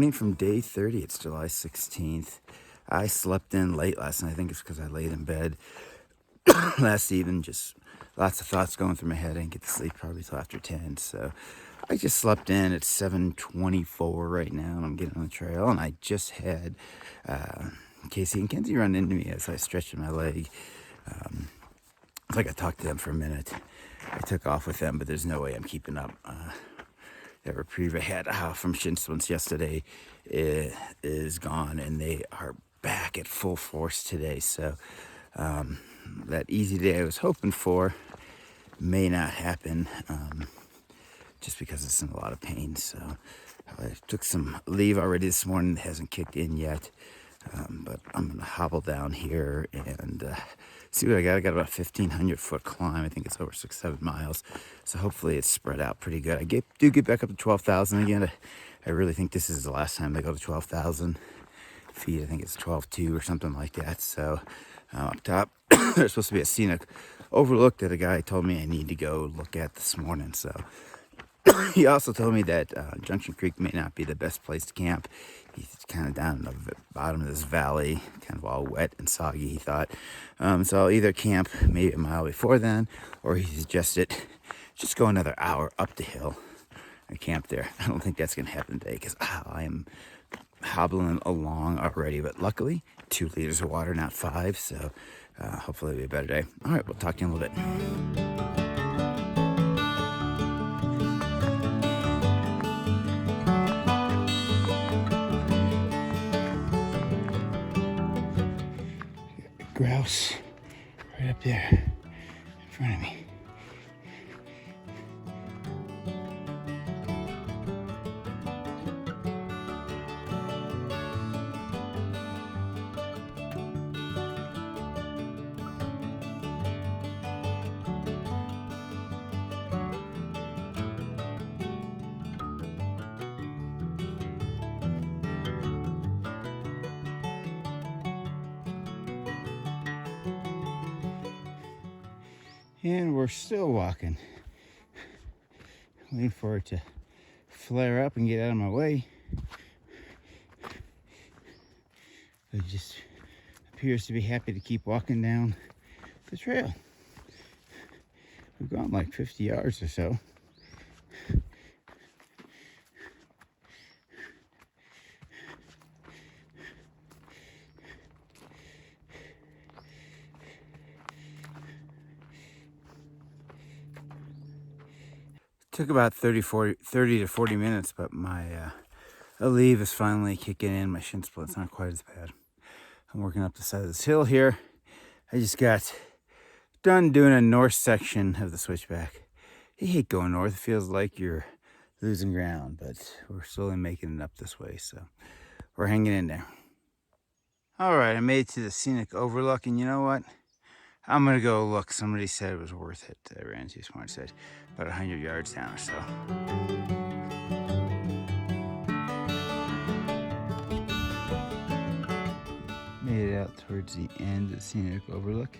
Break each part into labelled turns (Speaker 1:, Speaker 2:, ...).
Speaker 1: morning from day 30. It's July 16th. I slept in late last night. I think it's because I laid in bed last evening. Just lots of thoughts going through my head. I didn't get to sleep probably till after 10. So I just slept in. It's 7:24 right now, and I'm getting on the trail. And I just had Casey and Kenzie run into me as I stretched my leg. It's like I talked to them for a minute. I took off with them, but there's no way I'm keeping up. That reprieve I had from shin splints yesterday is gone, and they are back at full force today. So that easy day I was hoping for may not happen, just because it's in a lot of pain. So I took some leave already this morning. It hasn't kicked in yet, but I'm gonna hobble down here and see what I got. I got about 1,500 foot climb. I think it's over 6-7 miles. So hopefully it's spread out pretty good. I do get back up to 12,000 again. I really think this is the last time I go to 12,000 feet. I think it's 12.2 or something like that. So up top, there's supposed to be a scenic overlook that a guy told me I need to go look at this morning. So he also told me that Junction Creek may not be the best place to camp. He's kind of down in the bottom of this valley, kind of all wet and soggy, he thought. So I'll either camp maybe a mile before then, or he suggested just go another hour up the hill and camp there. I don't think that's going to happen today because I am hobbling along already. But luckily, 2 liters of water, not 5. So hopefully it'll be a better day. All right, we'll talk to you in a little bit. Grouse right up there in front of me. And we're still walking. Waiting for it to flare up and get out of my way. It just appears to be happy to keep walking down the trail. We've gone like 50 yards or so. Took about 30 to 40 minutes, but my leave is finally kicking in. My shin splint's not quite as bad. I'm working up the side of this hill here. I just got done doing a north section of the switchback. I hate going north. It feels like you're losing ground, but we're slowly making it up this way, so we're hanging in there. All right, I made it to the scenic overlook, and you know what? I'm gonna go look. Somebody said it was worth it. I ran too smart. Said about 100 yards down or so. Made it out towards the end of the scenic overlook.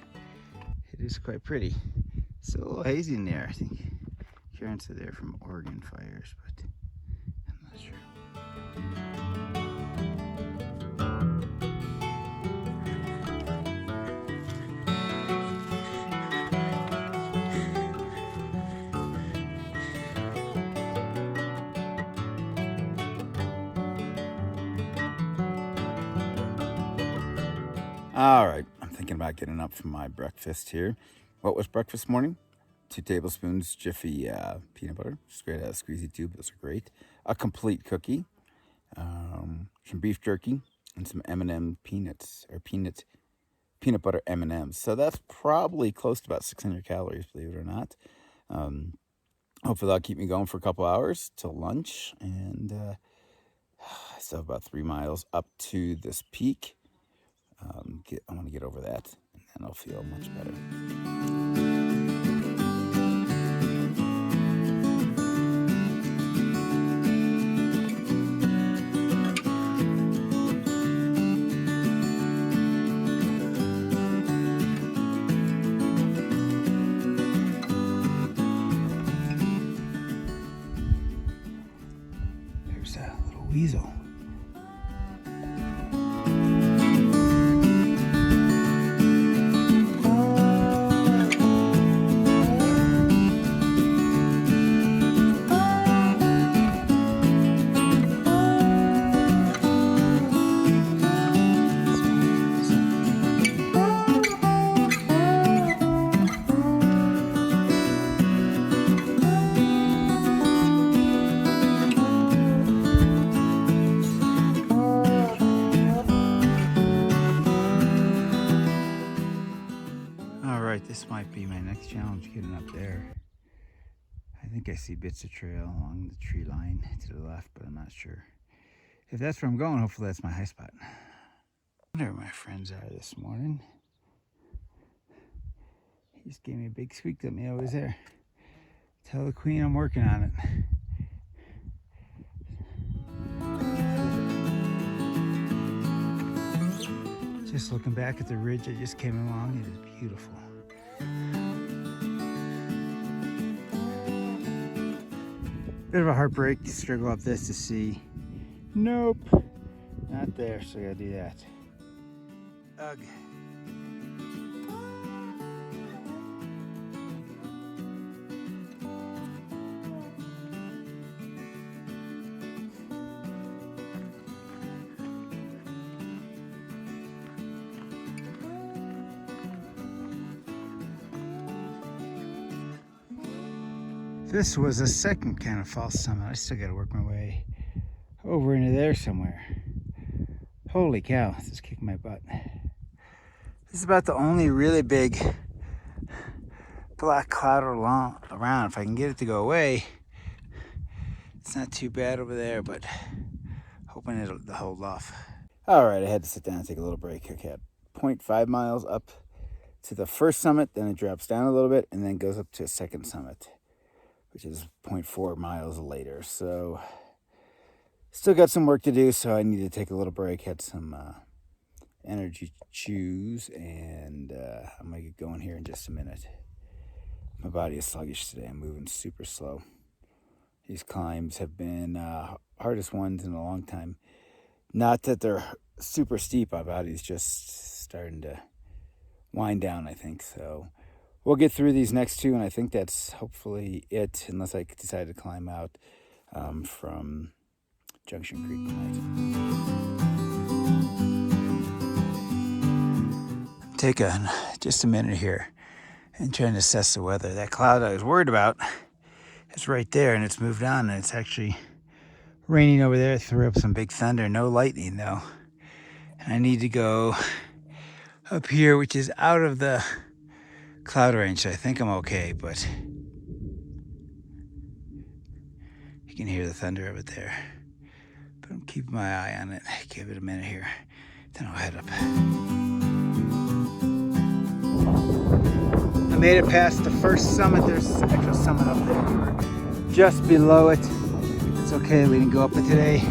Speaker 1: It is quite pretty. Still a little hazy in there. I think currents are there from Oregon fires, but I'm not sure. All right, I'm thinking about getting up for my breakfast here. What was breakfast morning? 2 tablespoons Jiffy peanut butter, straight out of the squeezy tube. Those are great. A complete cookie, some beef jerky, and some M&M peanuts, or peanut butter M&Ms. So that's probably close to about 600 calories, believe it or not. Hopefully that'll keep me going for a couple hours till lunch. And I still have about 3 miles up to this peak. I want to get over that, and then I'll feel much better. There's a little weasel This might be my next challenge, getting up there. I think I see bits of trail along the tree line to the left, but I'm not sure. If that's where I'm going, hopefully that's my high spot. I wonder where my friends are this morning. He just gave me a big squeak, let me know he's there. Tell the queen I'm working on it. Just looking back at the ridge I just came along, it is beautiful. Bit of a heartbreak to struggle up this to see. Nope, not there, so I gotta do that. Ugh. This was a second kind of false summit. I still gotta work my way over into there somewhere. Holy cow, this is kicking my butt. This is about the only really big black cloud around. If I can get it to go away, it's not too bad over there, but hoping it'll hold off. All right, I had to sit down and take a little break. Okay, 0.5 miles up to the first summit, then it drops down a little bit and then goes up to a second summit, which is 0.4 miles later. So still got some work to do, so I need to take a little break. Had some energy chews, and I'm gonna get going here in just a minute. My body is sluggish today. I'm moving super slow. These climbs have been hardest ones in a long time. Not that they're super steep, my body's just starting to wind down, I think. So we'll get through these next two, and I think that's hopefully it, unless I decide to climb out from Junction Creek tonight. Take just a minute here and trying to assess the weather. That cloud I was worried about is right there, and it's moved on, and it's actually raining over there. It threw up some big thunder, no lightning though. And I need to go up here, which is out of the cloud range, so I think I'm okay, but you can hear the thunder of it there. But I'm keeping my eye on it. Give it a minute here, then I'll head up. I made it past the first summit. There's an actual summit up there. We were just below it. It's okay, we didn't go up it today.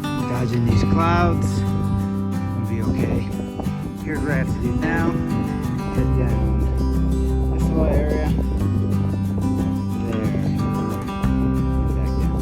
Speaker 1: Dodging these clouds. It'll be okay. Here's what I have to do now. Head down this little area. There. Back down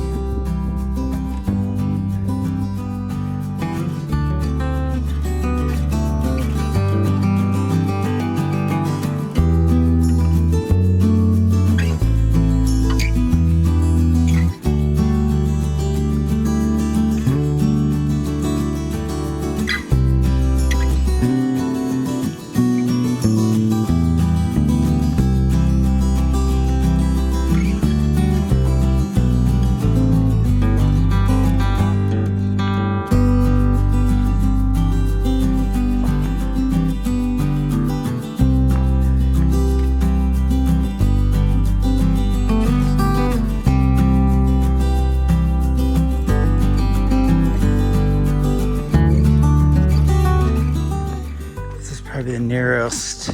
Speaker 1: probably the narrowest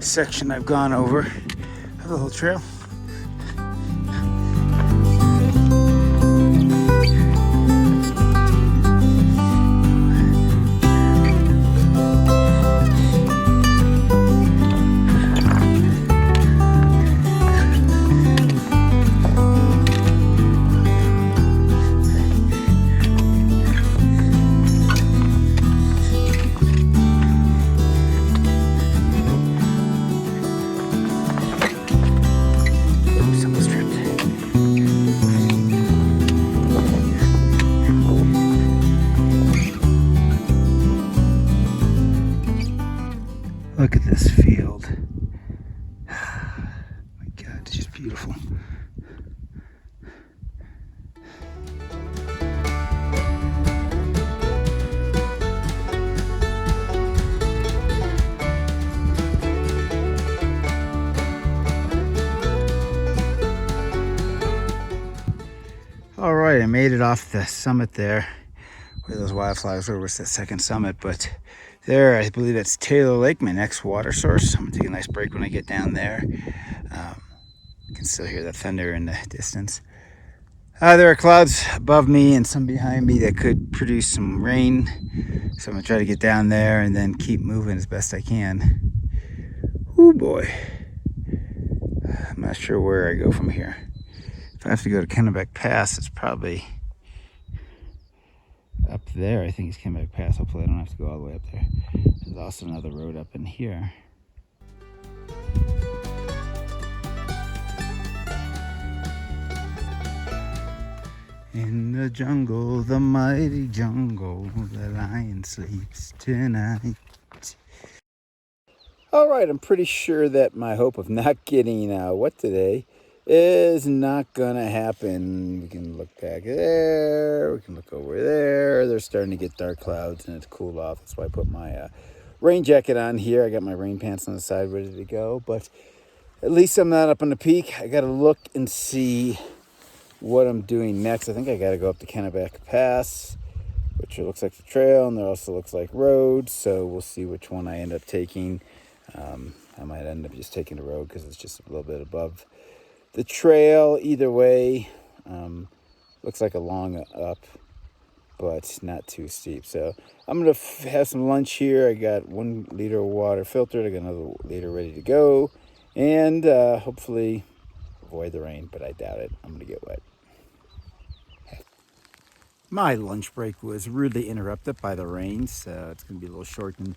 Speaker 1: section I've gone over of the whole trail. Look at this field. My God, it's just beautiful. right, I made it off the summit there where those wildflowers were. Was the second summit, but there, I believe that's Taylor Lake, my next water source. I'm gonna take a nice break when I get down there. You can still hear the thunder in the distance. There are clouds above me and some behind me that could produce some rain. So I'm gonna try to get down there and then keep moving as best I can. Oh boy. I'm not sure where I go from here. If I have to go to Kennebec Pass, it's probably up there. I think it's Kennebec Pass. Hopefully I don't have to go all the way up there. There's also another road up in here. In the jungle, the mighty jungle, the lion sleeps tonight. All right, I'm pretty sure that my hope of not getting wet today is not gonna happen. We can look back there, we can look over there. They're starting to get dark clouds and it's cooled off. That's why I put my rain jacket on here. I got my rain pants on the side ready to go, but at least I'm not up on the peak. I gotta look and see what I'm doing next. I think I gotta go up to Kennebec Pass, which looks like the trail, and there also looks like roads, so we'll see which one I end up taking. I might end up just taking the road because it's just a little bit above the trail. Either way, looks like a long up, but not too steep. So I'm gonna have some lunch here. I got 1 liter of water filtered. I got another liter ready to go, and hopefully avoid the rain, but I doubt it. I'm gonna get wet. My lunch break was rudely interrupted by the rain, so it's going to be a little shortened.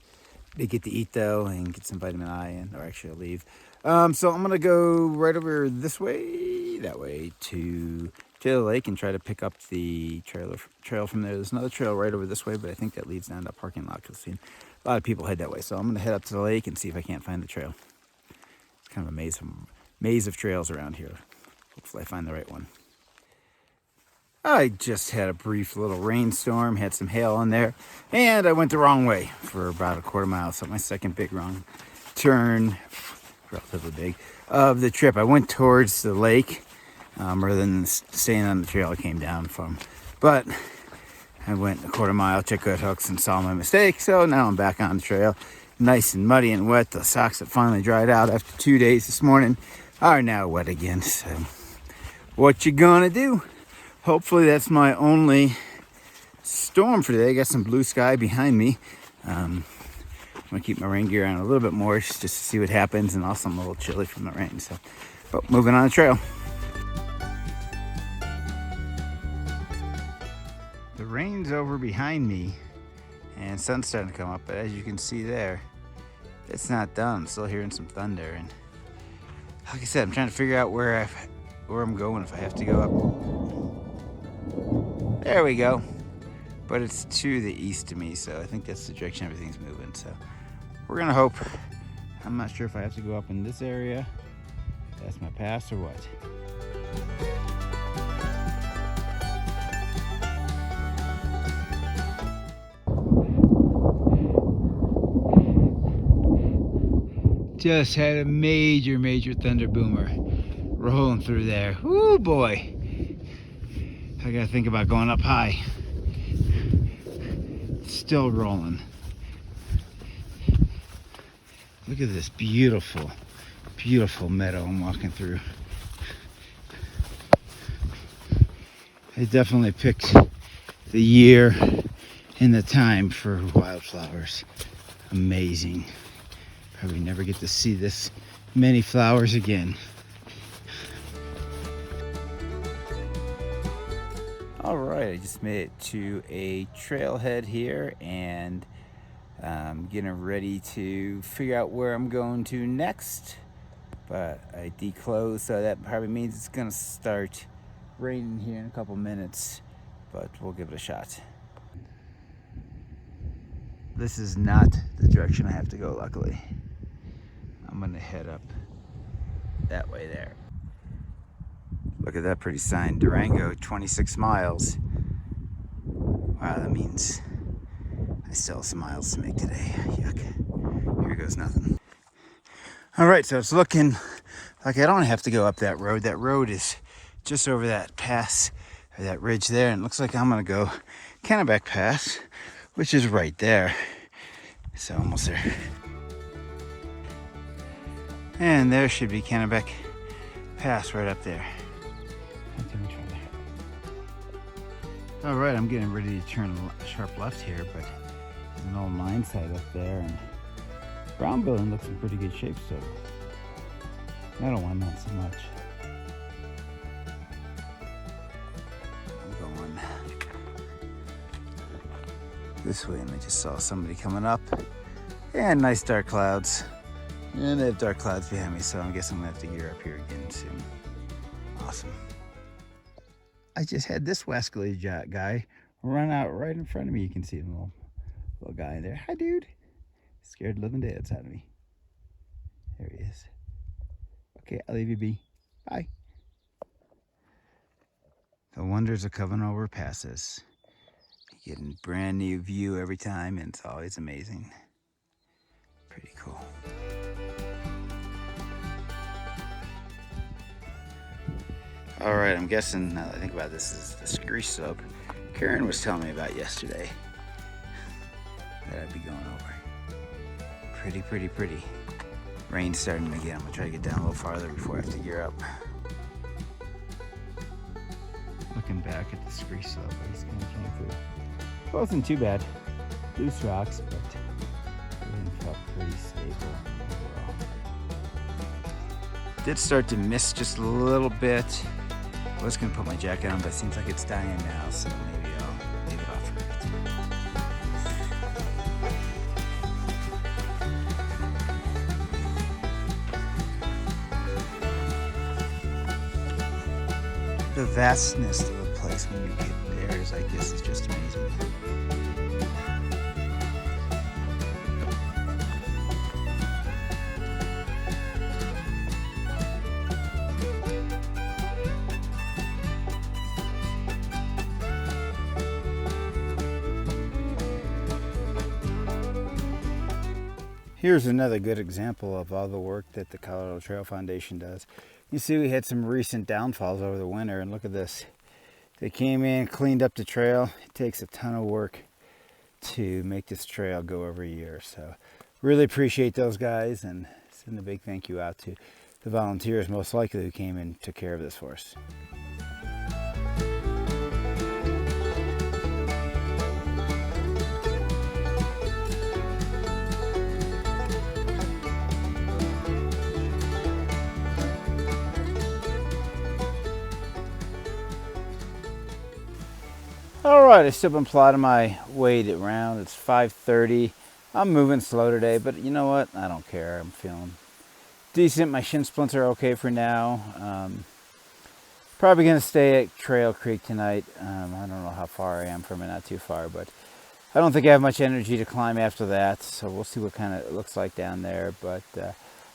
Speaker 1: They get to eat though and get some vitamin I in, or actually I'll leave. So I'm going to go right over this way, that way to Taylor Lake and try to pick up the trail from there. There's another trail right over this way, but I think that leads down to a parking lot because I've seen a lot of people head that way. So I'm going to head up to the lake and see if I can't find the trail. It's kind of a maze of trails around here. Hopefully I find the right one. I just had a brief little rainstorm, had some hail on there, and I went the wrong way for about a quarter mile. So my second big wrong turn, relatively big, of the trip. I went towards the lake rather than staying on the trail I came down from. But I went a quarter mile, checked out hooks, and saw my mistake. So now I'm back on the trail, nice and muddy and wet. The socks that finally dried out after 2 days this morning are now wet again. So what you gonna do? Hopefully that's my only storm for today. I got some blue sky behind me. I'm gonna keep my rain gear on a little bit more just to see what happens, and also I'm a little chilly from the rain. So, but moving on the trail. The rain's over behind me and sun's starting to come up, but as you can see there, it's not done. I'm still hearing some thunder, and like I said, I'm trying to figure out where I'm going, if I have to go up. There we go. But it's to the east of me, so I think that's the direction everything's moving. So we're gonna hope. I'm not sure if I have to go up in this area. That's my pass or what. Just had a major thunder boomer rolling through there. Ooh boy. I gotta think about going up high. It's still rolling. Look at this beautiful meadow I'm walking through. I definitely picked the year and the time for wildflowers. Amazing. Probably never get to see this many flowers again. All right, I just made it to a trailhead here, and I'm getting ready to figure out where I'm going to next. But I declosed, so that probably means it's gonna start raining here in a couple minutes, but we'll give it a shot. This is not the direction I have to go, luckily. I'm gonna head up that way there. Look at that pretty sign, Durango, 26 miles. Wow, that means I still have some miles to make today. Yuck. Here goes nothing. All right, so it's looking like I don't have to go up that road. That road is just over that pass or that ridge there, and it looks like I'm gonna go Kennebec Pass, which is right there. So almost there. And there should be Kennebec Pass right up there. Not too much further. All right, I'm getting ready to turn sharp left here, but there's an old mine site up there, and Brown Building looks in pretty good shape, so Meadow one not so much. I'm going this way, and I just saw somebody coming up, and nice dark clouds. And they have dark clouds behind me, so I guess I'm gonna have to gear up here again soon. Awesome. I just had this wascally guy run out right in front of me. You can see the little guy there. Hi, dude. Scared living daylights out of me. There he is. Okay, I'll leave you be. Bye. The wonders of Covenant Over passes. You get a brand new view every time, and it's always amazing. Pretty cool. All right, I'm guessing, now that I think about this, is the scree slope Karen was telling me about yesterday that I'd be going over. Pretty, pretty, pretty. Rain's starting again. I'm gonna try to get down a little farther before I have to gear up. Looking back at the scree slope, I just kind of came through. It wasn't too bad. Loose rocks, but everything felt pretty stable overall. Did start to miss just a little bit. I was gonna put my jacket on, but it seems like it's dying now, so maybe I'll leave it off for a bit. The vastness of the place when you get there is like this is just amazing. Here's another good example of all the work that the Colorado Trail Foundation does. You see we had some recent downfalls over the winter, and look at this. They came in, cleaned up the trail. It takes a ton of work to make this trail go every year. So really appreciate those guys, and send a big thank you out to the volunteers most likely who came and took care of this for us. All right, I've still been plotting my way around. It's 5:30. I'm moving slow today, but you know what? I don't care. I'm feeling decent. My shin splints are okay for now. Probably gonna stay at Trail Creek tonight. I don't know how far I am from it, not too far, but I don't think I have much energy to climb after that, so we'll see what kind of it looks like down there. But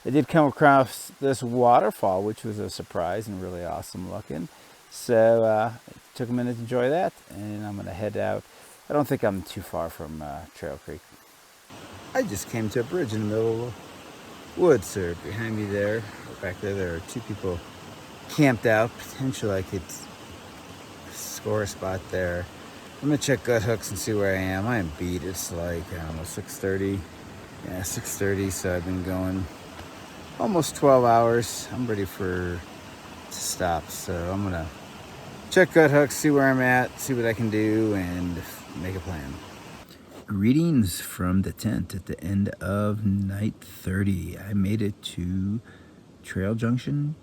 Speaker 1: I did come across this waterfall, which was a surprise and really awesome looking. So took a minute to enjoy that, and I'm gonna head out. I don't think I'm too far from Trail Creek. I just came to a bridge in the middle of the woods, so behind me there, back there are two people camped out. Potentially I could score a spot there. I'm gonna check gut hooks and see where I am. I am beat. It's like, I don't know, 6:30. Yeah, 6:30, so I've been going almost 12 hours. I'm ready to stop, so I'm gonna check gut hooks, see where I'm at, see what I can do, and make a plan. Greetings from the tent at the end of night 30. I made it to Trail Junction,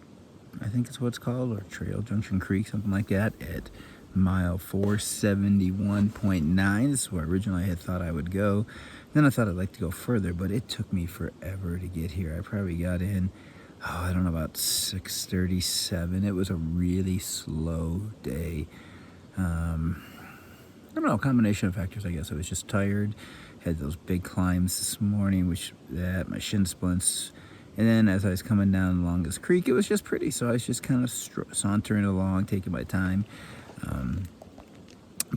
Speaker 1: I think it's what it's called, or Trail Junction Creek, something like that, at mile 471.9. This is where originally I had thought I would go. Then I thought I'd like to go further, but it took me forever to get here. I probably got in, I don't know, about 6:37. It was a really slow day. I don't know, a combination of factors, I guess. I was just tired, had those big climbs this morning, my shin splints. And then as I was coming down along this creek, it was just pretty. So I was just kind of sauntering along, taking my time.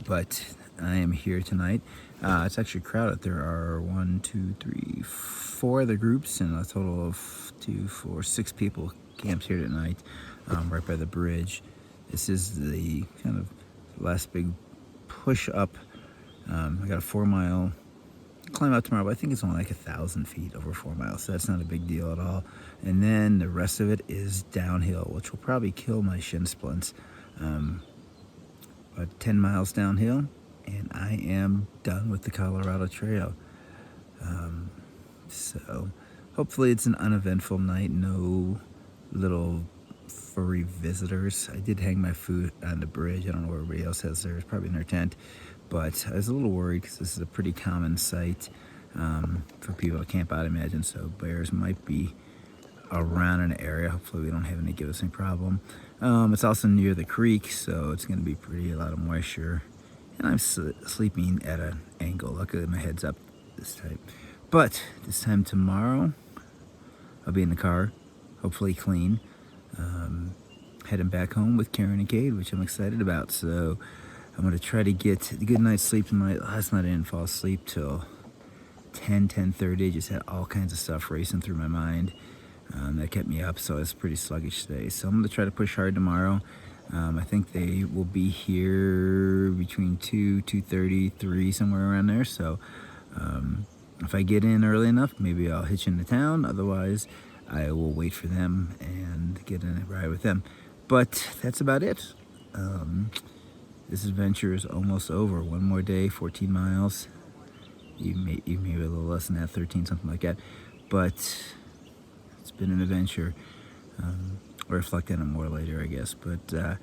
Speaker 1: But I am here tonight. It's actually crowded. There are 1, 2, 3, 4 other groups, and a total of 2, 4, 6 people camped here tonight, right by the bridge. This is the kind of last big push up. I got a 4-mile climb out tomorrow, but I think it's only like 1,000 feet over 4 miles, so that's not a big deal at all. And then the rest of it is downhill, which will probably kill my shin splints. About 10 miles downhill, and I am done with the Colorado Trail. So hopefully it's an uneventful night, no little furry visitors. I did hang my food on the bridge. I don't know where everybody else has theirs, probably in their tent. But I was a little worried because this is a pretty common sight for people to camp out, I imagine. So bears might be around an area. Hopefully we don't have any give us any problem. It's also near the creek, so it's going to be a lot of moisture. And I'm sleeping at an angle. Luckily my head's up this time. But this time tomorrow, I'll be in the car, hopefully clean, heading back home with Karen and Cade, which I'm excited about. So I'm going to try to get a good night's sleep tonight. Last night I didn't fall asleep till 10:30. Just had all kinds of stuff racing through my mind. That kept me up, so it's pretty sluggish today. So I'm going to try to push hard tomorrow. I think they will be here between 2:30, 3, somewhere around there. So if I get in early enough, maybe I'll hitch into town. Otherwise, I will wait for them and get in a ride with them. But that's about it. This adventure is almost over. One more day, 14 miles. Maybe a little less than that, 13, something like that. But it's been an adventure. I'll reflect on it more later, I guess. But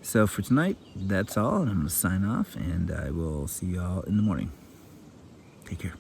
Speaker 1: so for tonight, that's all. And I'm going to sign off, and I will see you all in the morning. Take care.